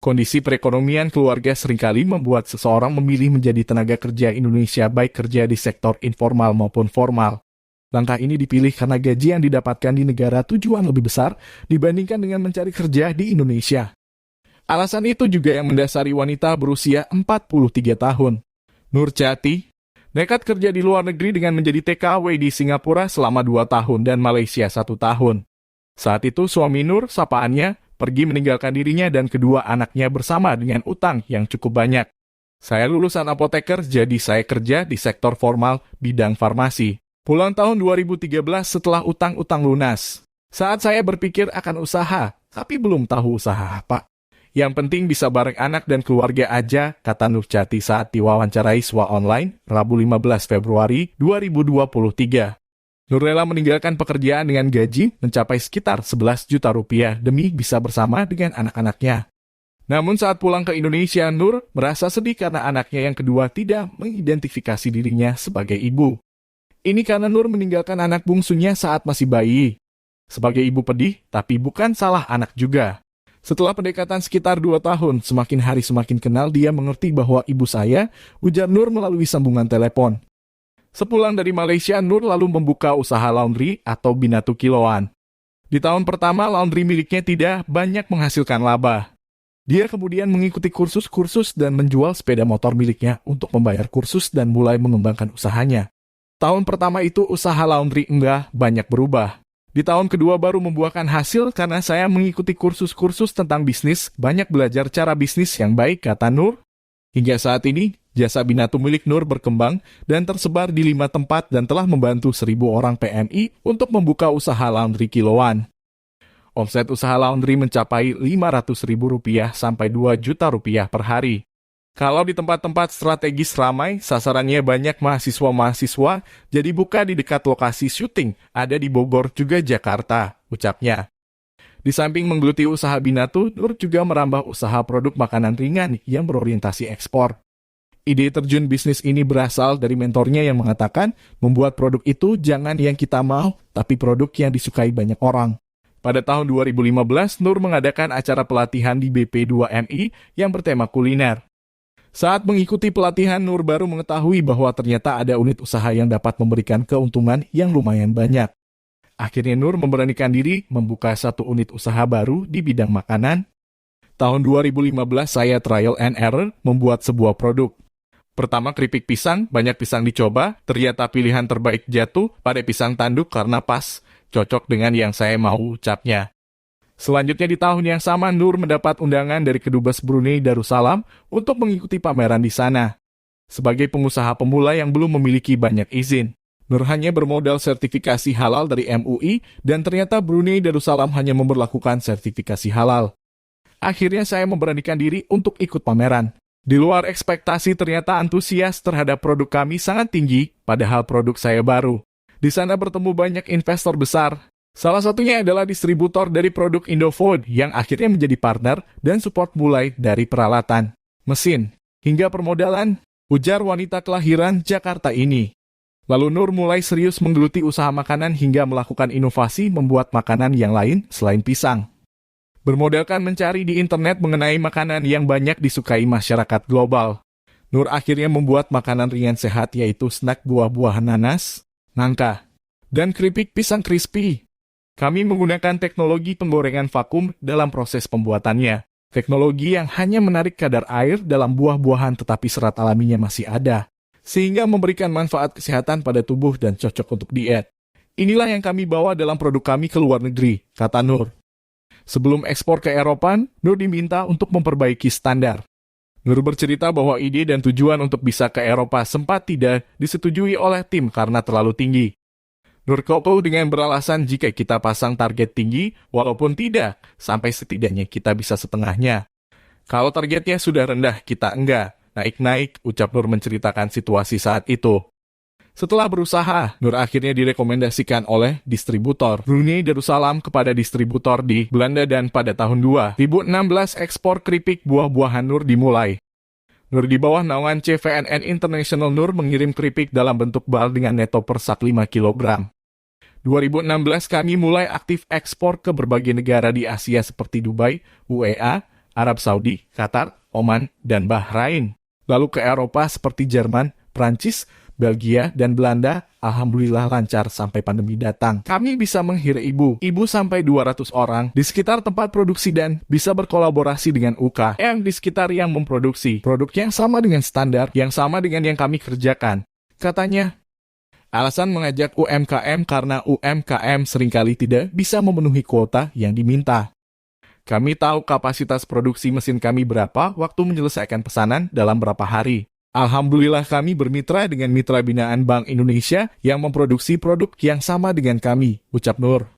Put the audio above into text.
Kondisi perekonomian keluarga seringkali membuat seseorang memilih menjadi tenaga kerja Indonesia baik kerja di sektor informal maupun formal. Langkah ini dipilih karena gaji yang didapatkan di negara tujuan lebih besar dibandingkan dengan mencari kerja di Indonesia. Alasan itu juga yang mendasari wanita berusia 43 tahun. Nurjati nekat kerja di luar negeri dengan menjadi TKW di Singapura selama 2 tahun dan Malaysia 1 tahun. Saat itu suami Nur, sapaannya, pergi meninggalkan dirinya dan kedua anaknya bersama dengan utang yang cukup banyak. Saya lulusan apoteker, jadi saya kerja di sektor formal bidang farmasi. Pulang tahun 2013 setelah utang-utang lunas. Saat saya berpikir akan usaha, tapi belum tahu usaha apa. Yang penting bisa bareng anak dan keluarga aja, kata Nurjati saat diwawancarai SWA Online, Rabu 15 Februari 2023. Nur rela meninggalkan pekerjaan dengan gaji mencapai sekitar 11 juta rupiah demi bisa bersama dengan anak-anaknya. Namun saat pulang ke Indonesia, Nur merasa sedih karena anaknya yang kedua tidak mengidentifikasi dirinya sebagai ibu. Ini karena Nur meninggalkan anak bungsunya saat masih bayi. Sebagai ibu pedih, tapi bukan salah anak juga. Setelah pendekatan sekitar 2 tahun, semakin hari semakin kenal dia mengerti bahwa ibu saya, ujar Nur melalui sambungan telepon. Sepulang dari Malaysia, Nur lalu membuka usaha laundry atau Binatu Kiloan. Di tahun pertama, laundry miliknya tidak banyak menghasilkan laba. Dia kemudian mengikuti kursus-kursus dan menjual sepeda motor miliknya untuk membayar kursus dan mulai mengembangkan usahanya. Tahun pertama itu usaha laundry enggak banyak berubah. Di tahun kedua baru membuahkan hasil karena saya mengikuti kursus-kursus tentang bisnis, banyak belajar cara bisnis yang baik, kata Nur. Hingga saat ini, jasa Binatu milik Nur berkembang dan tersebar di 5 tempat dan telah membantu 1.000 orang PMI untuk membuka usaha laundry kiloan. Omset usaha laundry mencapai Rp500.000 sampai Rp2 juta per hari. Kalau di tempat-tempat strategis ramai, sasarannya banyak mahasiswa-mahasiswa, jadi buka di dekat lokasi syuting, ada di Bogor juga Jakarta, ucapnya. Di samping menggeluti usaha Binatu, Nur juga merambah usaha produk makanan ringan yang berorientasi ekspor. Ide terjun bisnis ini berasal dari mentornya yang mengatakan, membuat produk itu jangan yang kita mau, tapi produk yang disukai banyak orang. Pada tahun 2015, Nur mengadakan acara pelatihan di BP2MI yang bertema kuliner. Saat mengikuti pelatihan, Nur baru mengetahui bahwa ternyata ada unit usaha yang dapat memberikan keuntungan yang lumayan banyak. Akhirnya Nur memberanikan diri membuka satu unit usaha baru di bidang makanan. Tahun 2015 saya trial and error membuat sebuah produk. Pertama keripik pisang, banyak pisang dicoba, ternyata pilihan terbaik jatuh pada pisang tanduk karena pas, cocok dengan yang saya mau, ucapnya. Selanjutnya di tahun yang sama Nur mendapat undangan dari Kedubes Brunei Darussalam untuk mengikuti pameran di sana. Sebagai pengusaha pemula yang belum memiliki banyak izin, Nur hanya bermodal sertifikasi halal dari MUI dan ternyata Brunei Darussalam hanya memberlakukan sertifikasi halal. Akhirnya saya memberanikan diri untuk ikut pameran. Di luar ekspektasi ternyata antusias terhadap produk kami sangat tinggi, padahal produk saya baru. Di sana bertemu banyak investor besar. Salah satunya adalah distributor dari produk Indofood yang akhirnya menjadi partner dan support mulai dari peralatan, mesin, hingga permodalan, ujar wanita kelahiran Jakarta ini. Lalu Nur mulai serius menggeluti usaha makanan hingga melakukan inovasi membuat makanan yang lain selain pisang. Bermodalkan mencari di internet mengenai makanan yang banyak disukai masyarakat global. Nur akhirnya membuat makanan ringan sehat yaitu snack buah-buahan nanas, nangka, dan keripik pisang crispy. Kami menggunakan teknologi penggorengan vakum dalam proses pembuatannya. Teknologi yang hanya menarik kadar air dalam buah-buahan tetapi serat alaminya masih ada, sehingga memberikan manfaat kesehatan pada tubuh dan cocok untuk diet. Inilah yang kami bawa dalam produk kami ke luar negeri, kata Nur. Sebelum ekspor ke Eropa, Nur diminta untuk memperbaiki standar. Nur bercerita bahwa ide dan tujuan untuk bisa ke Eropa sempat tidak disetujui oleh tim karena terlalu tinggi. Nur kokoh dengan beralasan jika kita pasang target tinggi, walaupun tidak, sampai setidaknya kita bisa setengahnya. Kalau targetnya sudah rendah, kita enggak. Naik-naik, ucap Nur menceritakan situasi saat itu. Setelah berusaha, Nur akhirnya direkomendasikan oleh distributor Brunei Darussalam kepada distributor di Belanda dan pada tahun 2016 ekspor keripik buah-buahan Nur dimulai. Nur di bawah naungan CVNN International Nur mengirim keripik dalam bentuk bal dengan neto per sak 5 kg. 2016 kami mulai aktif ekspor ke berbagai negara di Asia seperti Dubai, UEA, Arab Saudi, Qatar, Oman, dan Bahrain. Lalu ke Eropa seperti Jerman, Prancis, Belgia, dan Belanda, alhamdulillah lancar sampai pandemi datang. Kami bisa menghirir ibu sampai 200 orang di sekitar tempat produksi dan bisa berkolaborasi dengan UKM di sekitar yang memproduksi produk yang sama dengan standar, yang sama dengan yang kami kerjakan. Katanya, alasan mengajak UMKM karena UMKM seringkali tidak bisa memenuhi kuota yang diminta. Kami tahu kapasitas produksi mesin kami berapa waktu menyelesaikan pesanan dalam berapa hari. Alhamdulillah kami bermitra dengan mitra binaan Bank Indonesia yang memproduksi produk yang sama dengan kami, ucap Nur.